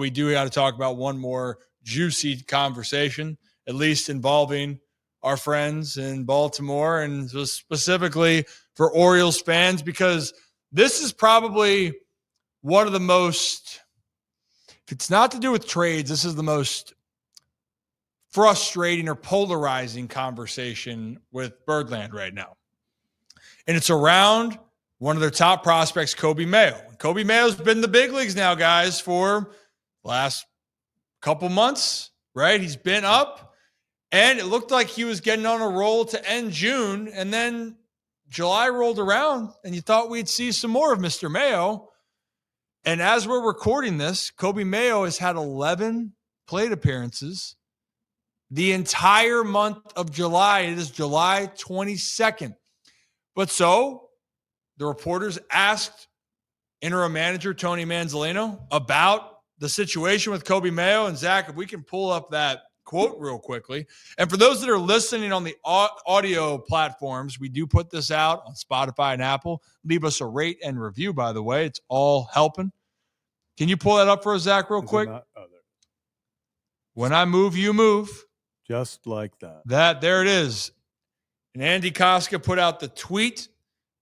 we do got to talk about one more juicy conversation, at least involving our friends in Baltimore, and specifically for Orioles fans, because this is probably one of the most, if it's not to do with trades, this is the most frustrating or polarizing conversation with Birdland right now. And it's around one of their top prospects, Coby Mayo. Coby Mayo's been in the big leagues now, guys, for the last couple months, right? He's been up, and it looked like he was getting on a roll to end June, and then July rolled around, and you thought we'd see some more of Mr. Mayo. And as we're recording this, Coby Mayo has had 11 plate appearances the entire month of July. It is July 22nd. But so the reporters asked interim manager Tony Manzolino about the situation with Coby Mayo. And Zach, if we can pull up that quote real quickly. And for those that are listening on the audio platforms, we do put this out on Spotify and Apple. Leave us a rate and review, by the way. It's all helping. Can you pull that up for us, Zach, real quick? When I move, you move. Just like that. There it is. And Andy Koska put out the tweet,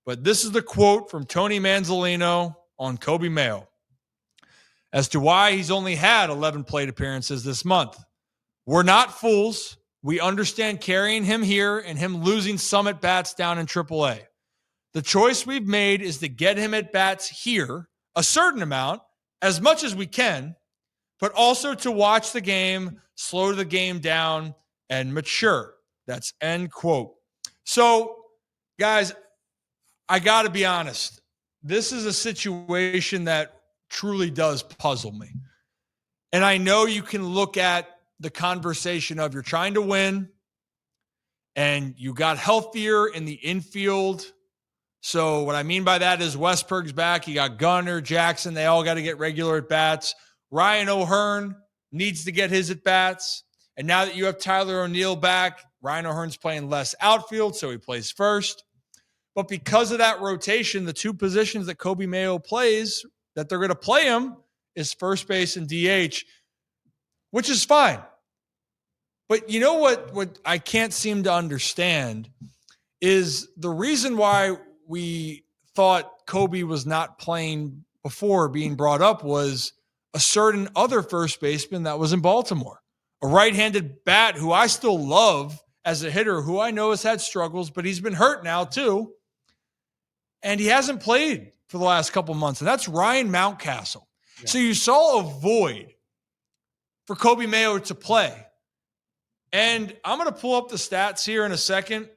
but this is the quote from Tony Manzolino on Coby Mayo as to why he's only had 11 plate appearances this month. We're not fools. We understand carrying him here and him losing some at-bats down in AAA. The choice we've made is to get him at-bats here, a certain amount, as much as we can, but also to watch the game, slow the game down, and mature. That's end quote. So, guys, I got to be honest. This is a situation that truly does puzzle me. And I know you can look at the conversation of you're trying to win and you got healthier in the infield. So what I mean by that is Westberg's back. You got Gunnar, Jackson. They all got to get regular at-bats. Ryan O'Hearn needs to get his at-bats. And now that you have Tyler O'Neill back, Ryan O'Hearn's playing less outfield, so he plays first. But because of that rotation, the two positions that Coby Mayo plays, that they're going to play him, is first base and DH, which is fine. But you know what I can't seem to understand is the reason why we thought Coby was not playing before being brought up was a certain other first baseman that was in Baltimore, a right-handed bat who I still love as a hitter, who I know has had struggles, but he's been hurt now too. And he hasn't played for the last couple months, and that's Ryan Mountcastle. Yeah. So you saw a void for Coby Mayo to play. And I'm going to pull up the stats here in a second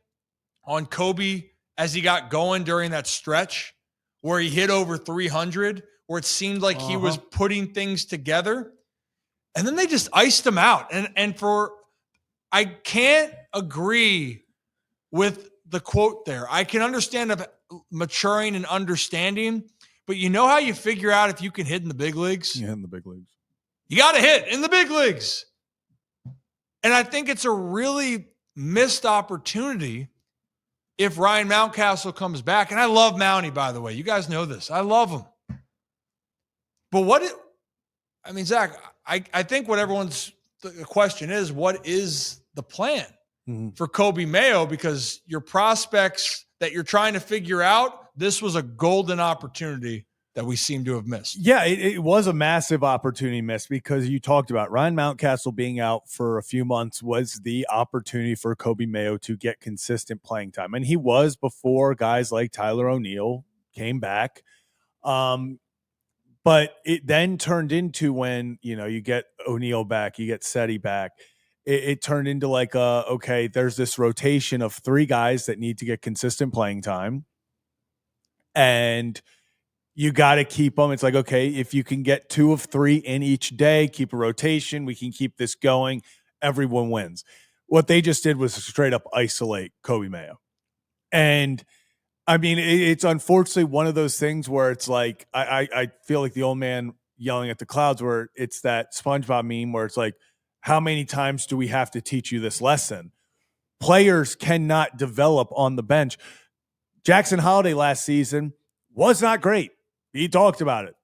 on Coby as he got going during that stretch where he hit over 300, where it seemed like he was putting things together. And then they just iced him out. And I can't agree with the quote there. I can understand of maturing and understanding, but you know how you figure out if you can hit in the big leagues? You hit in the big leagues. You got to hit in the big leagues. And I think it's a really missed opportunity if Ryan Mountcastle comes back. And I love Mountie, by the way. You guys know this. I love him. But Zach, I think what the question is, what is the plan for Coby Mayo? Because your prospects that you're trying to figure out, this was a golden opportunity that we seem to have missed. Yeah, it was a massive opportunity missed because you talked about Ryan Mountcastle being out for a few months was the opportunity for Coby Mayo to get consistent playing time. And he was before guys like Tyler O'Neill came back. But it then turned into when, you get O'Neill back, you get Seti back. It turned into like, okay, there's this rotation of three guys that need to get consistent playing time. And you got to keep them. It's like, okay, if you can get 2 of 3 in each day, keep a rotation, we can keep this going. Everyone wins. What they just did was straight up isolate Coby Mayo. And I mean, it's unfortunately one of those things where it's like, I feel like the old man yelling at the clouds, where it's that SpongeBob meme where it's like, how many times do we have to teach you this lesson? Players cannot develop on the bench. Jackson Holliday last season was not great. He talked about it.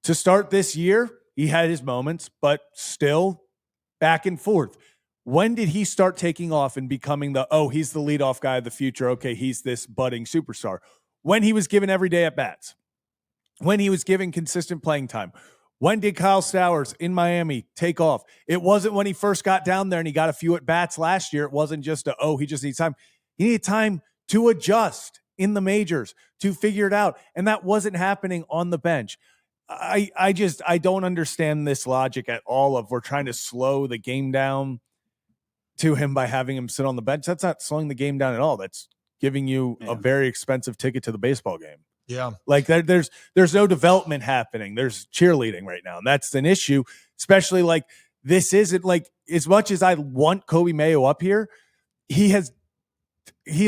To start this year, He had his moments, but still back and forth. When did he start taking off and becoming he's the leadoff guy of the future? Okay, he's this budding superstar. When he was given every day at bats, when he was given consistent playing time. When did Kyle Stowers in Miami take off? It wasn't when he first got down there and he got a few at bats last year. It wasn't just he just needs time. He needed time to adjust in the majors, to figure it out. And that wasn't happening on the bench. I don't understand this logic at all of we're trying to slow the game down to him by having him sit on the bench. That's not slowing the game down at all. That's giving you a very expensive ticket to the baseball game. Yeah. Like there's no development happening. There's cheerleading right now. And that's an issue, especially like this isn't like as much as I want Coby Mayo up here. He has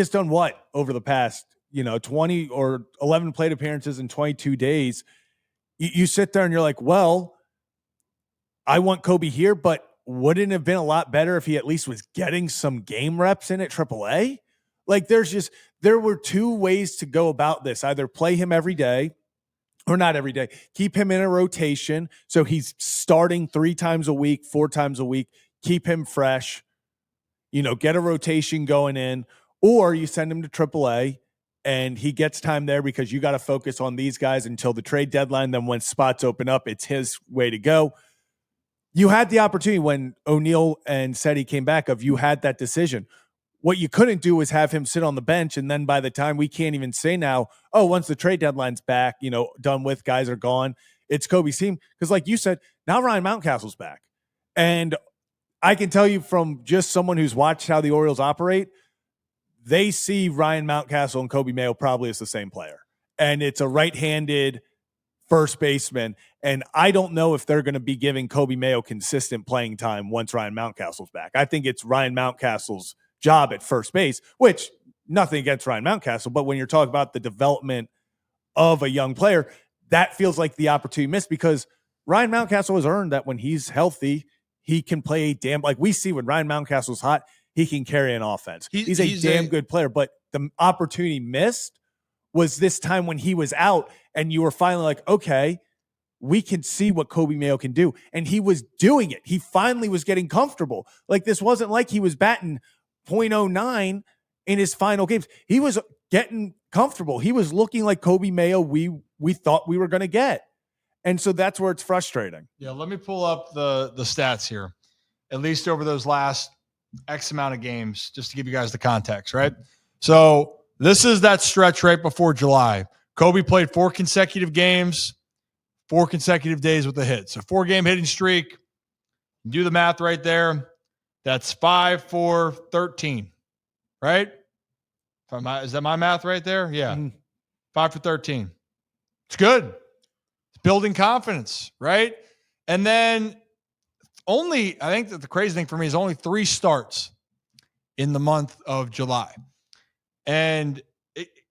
done what over the past, 20 or 11 plate appearances in 22 days. You sit there and you're like, well, I want Coby here, but wouldn't it have been a lot better if he at least was getting some game reps in at AAA? Like there were two ways to go about this. Either play him every day or not every day, keep him in a rotation. So he's starting 3 times a week, 4 times a week, keep him fresh, get a rotation going in, or you send him to AAA and he gets time there because you got to focus on these guys until the trade deadline. Then when spots open up, it's his way to go. You had the opportunity when O'Neill and Seti came back you had that decision. What you couldn't do was have him sit on the bench. And then by the time we can't even say now, once the trade deadline's back, done with, guys are gone, it's Coby's team. Because like you said, now Ryan Mountcastle's back. And I can tell you from just someone who's watched how the Orioles operate, they see Ryan Mountcastle and Coby Mayo probably as the same player. And it's a right-handed first baseman. And I don't know if they're going to be giving Coby Mayo consistent playing time once Ryan Mountcastle's back. I think it's Ryan Mountcastle's job at first base, which nothing against Ryan Mountcastle, but when you're talking about the development of a young player, that feels like the opportunity missed because Ryan Mountcastle has earned that when he's healthy, he can play like we see when Ryan Mountcastle's hot, he can carry an offense. He's a damn good player, but the opportunity missed was this time when he was out and you were finally like, okay, we can see what Coby Mayo can do. And he was doing it. He finally was getting comfortable. Like this wasn't like he was batting .09 in his final games. He was getting comfortable. He was looking like Coby Mayo we thought we were going to get. And so that's where it's frustrating. Yeah, let me pull up the stats here, at least over those last X amount of games, just to give you guys the context, right? So this is that stretch right before July. Coby played 4 consecutive games, 4 consecutive days with a hit. So 4-game hitting streak. Do the math right there. That's 5 for 13, right? Is that my math right there? Yeah. 5 for 13. It's good. It's building confidence, right? And then I think that the crazy thing for me is only 3 starts in the month of July. And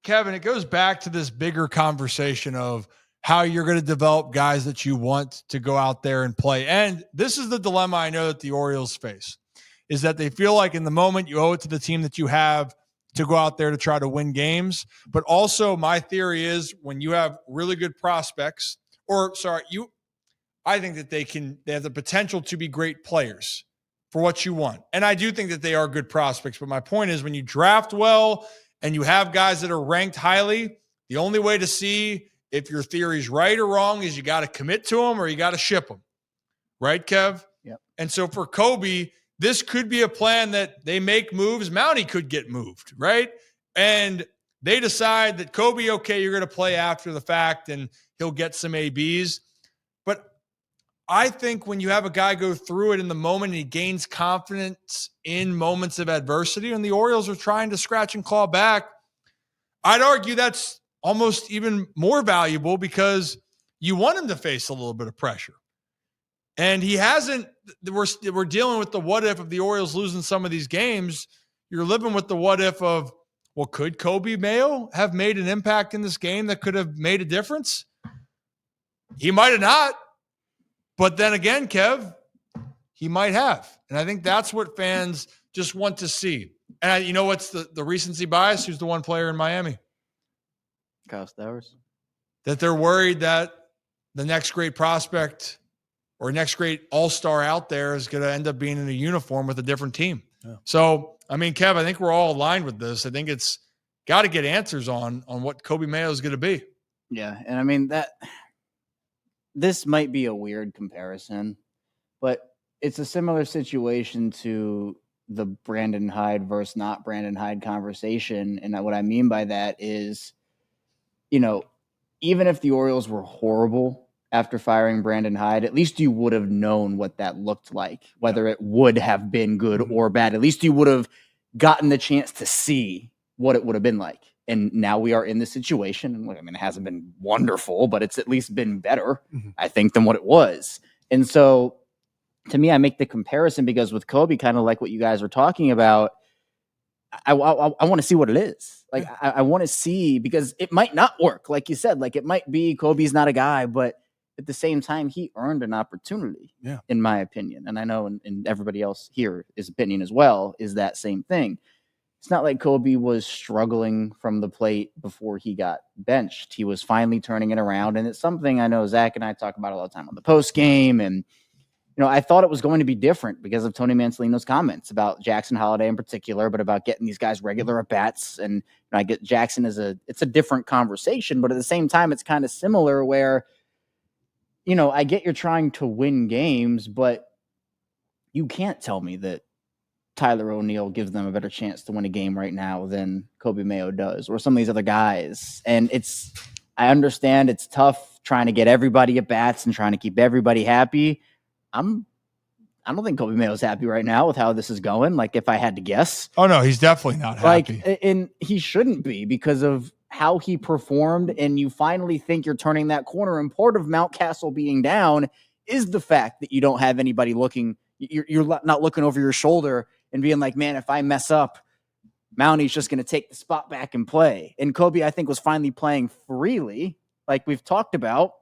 Kevin, it goes back to this bigger conversation of how you're going to develop guys that you want to go out there and play. And this is the dilemma I know that the Orioles face, is that they feel like in the moment you owe it to the team that you have to go out there to try to win games. But also my theory is when you have really good prospects, I think that they have the potential to be great players for what you want. And I do think that they are good prospects. But my point is when you draft well and you have guys that are ranked highly, the only way to see if your theory's right or wrong is you got to commit to them or you got to ship them. Right, Kev? Yep. And so for Coby, this could be a plan that they make moves. Mountie could get moved, right? And they decide that Coby, okay, you're going to play after the fact and he'll get some ABs. But I think when you have a guy go through it in the moment and he gains confidence in moments of adversity and the Orioles are trying to scratch and claw back, I'd argue that's almost even more valuable because you want him to face a little bit of pressure. And he hasn't. We're dealing with the what if of the Orioles losing some of these games. You're living with the what if of, well, could Coby Mayo have made an impact in this game that could have made a difference? He might have not. But then again, Kev, he might have. And I think that's what fans just want to see. And you know what's the recency bias? Who's the one player in Miami? Kyle Stowers. That they're worried that the next great prospect or next great all-star out there is going to end up being in a uniform with a different team. Yeah. So, I mean, Kev, I think we're all aligned with this. I think it's got to get answers on what Coby Mayo is going to be. Yeah, and I mean this might be a weird comparison, but it's a similar situation to the Brandon Hyde versus not Brandon Hyde conversation. And what I mean by that is, even if the Orioles were horrible after firing Brandon Hyde, at least you would have known what that looked like, whether it would have been good or bad. At least you would have gotten the chance to see what it would have been like. And now we are in this situation. I mean, it hasn't been wonderful, but it's at least been better, I think, than what it was. And so to me, I make the comparison because with Coby, kind of like what you guys were talking about, I want to see what it is. Like, I want to see, because it might not work. Like you said, like it might be Coby's not a guy, but at the same time, he earned an opportunity, in my opinion. And I know, and everybody else here, his opinion as well, is that same thing. It's not like Coby was struggling from the plate before he got benched. He was finally turning it around. And it's something I know Zach and I talk about all the time on the post game. And, I thought it was going to be different because of Tony Mansolino's comments about Jackson Holliday in particular, but about getting these guys regular at bats. And I get Jackson it's a different conversation, but at the same time, it's kind of similar where, I get you're trying to win games, but you can't tell me that Tyler O'Neill gives them a better chance to win a game right now than Coby Mayo does, or some of these other guys. And I understand it's tough trying to get everybody at bats and trying to keep everybody happy. I don't think Coby Mayo's happy right now with how this is going. Like, if I had to guess. Oh no, he's definitely not happy. And he shouldn't be, because of how he performed. And you finally think you're turning that corner. And part of Mountcastle being down is the fact that you don't have anybody looking. You're not looking over your shoulder and being like, man, if I mess up, Mounty's just going to take the spot back and play. And Coby, I think, was finally playing freely, like we've talked about.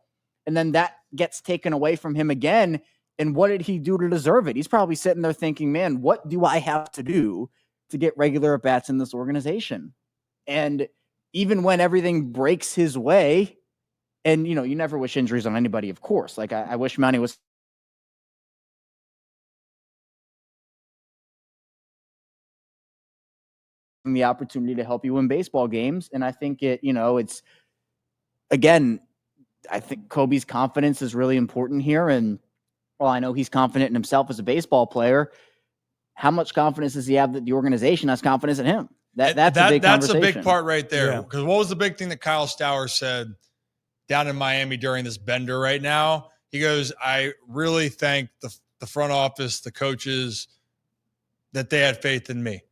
And then that gets taken away from him again. And what did he do to deserve it? He's probably sitting there thinking, man, what do I have to do to get regular at-bats in this organization? And even when everything breaks his way, and, you never wish injuries on anybody, of course. Like, I wish Mounty was the opportunity to help you win baseball games. And I think it's, again, I think Coby's confidence is really important here. And well, I know he's confident in himself as a baseball player. How much confidence does he have that the organization has confidence in him? That's a big part right there. Because what was the big thing that Kyle Stowers said down in Miami during this bender right now? He goes, I really thank the front office, the coaches, that they had faith in me,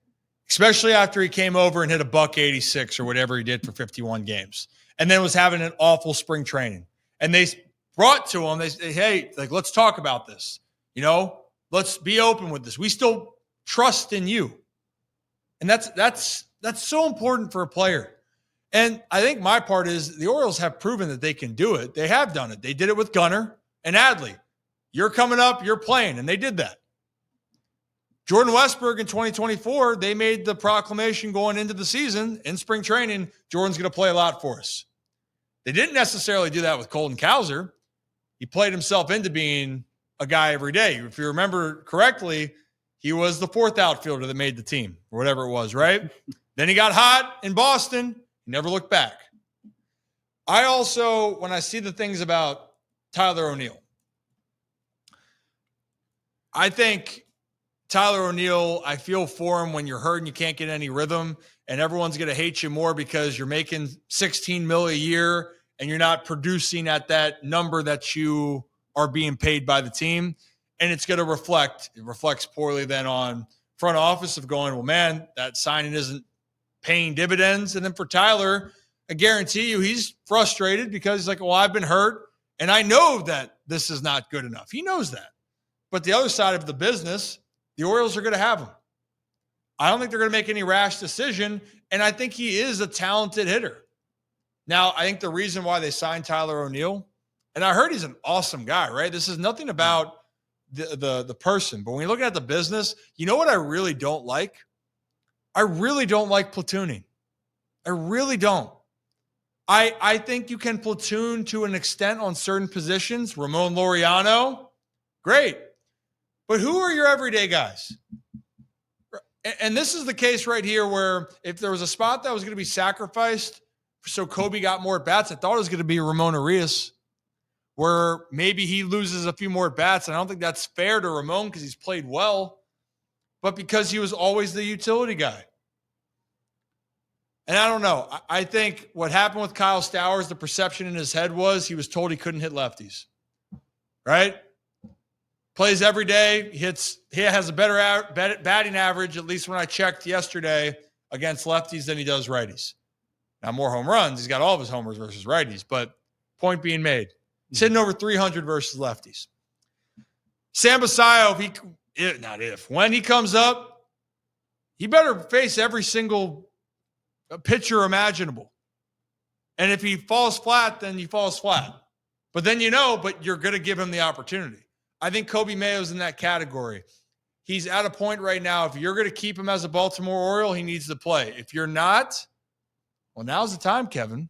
especially after he came over and hit a $186 or whatever he did for 51 games, and then was having an awful spring training. And they brought to him, they say, hey, like, let's talk about this. Let's be open with this. We still trust in you. And that's so important for a player. And I think my part is the Orioles have proven that they can do it. They have done it. They did it with Gunnar and Adley. You're coming up, you're playing, and they did that. Jordan Westburg in 2024, they made the proclamation going into the season in spring training, Jordan's going to play a lot for us. They didn't necessarily do that with Colton Cowser. He played himself into being a guy every day. If you remember correctly, he was the fourth outfielder that made the team, or whatever it was, right? Then he got hot in Boston. He never looked back. I also, when I see the things about Tyler O'Neill, I think Tyler O'Neill, I feel for him when you're hurt and you can't get any rhythm, and everyone's going to hate you more because you're making $16 million a year and you're not producing at that number that you are being paid by the team. And it's going to reflects poorly then on front office of going, well, man, that signing isn't paying dividends. And then for Tyler, I guarantee you he's frustrated because he's like, well, I've been hurt and I know that this is not good enough. He knows that. But the other side of the business, the Orioles are going to have him. I don't think they're going to make any rash decision, and I think he is a talented hitter. Now, I think the reason why they signed Tyler O'Neill, and I heard he's an awesome guy, right? This is nothing about the person, but when you look at the business, you know what I really don't like? I really don't like platooning. I really don't. I think you can platoon to an extent on certain positions. Ramon Laureano, Great. But who are your everyday guys? And this is the case right here where if there was a spot that was going to be sacrificed so Coby got more bats, I thought it was going to be Ramon Arias, where maybe he loses a few more bats. And I don't think that's fair to Ramon because he's played well, but because he was always the utility guy. And I don't know. I think what happened with Kyle Stowers, the perception in his head was he was told he couldn't hit lefties, right? Plays every day. He has a better batting average, at least when I checked yesterday, against lefties than he does righties. Now, more home runs. He's got all of his homers versus righties, but point being made. He's hitting over 300 versus lefties. Sam Basayo, when he comes up, he better face every single pitcher imaginable. And if he falls flat, then he falls flat. But then but you're going to give him the opportunity. I think Coby Mayo's in that category. He's at a point right now, if you're going to keep him as a Baltimore Oriole, he needs to play. If you're not, well, now's the time, Kevin,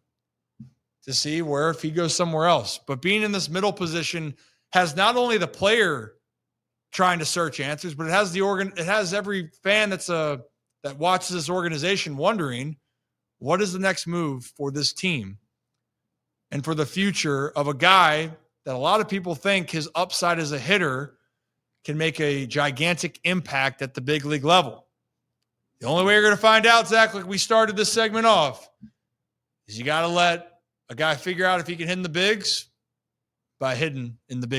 to see where if he goes somewhere else. But being in this middle position has not only the player trying to search answers, but it has every fan that watches this organization wondering, what is the next move for this team and for the future of a guy that a lot of people think his upside as a hitter can make a gigantic impact at the big league level. The only way you're going to find out, Zach, like we started this segment off, is you got to let a guy figure out if he can hit in the bigs by hitting in the big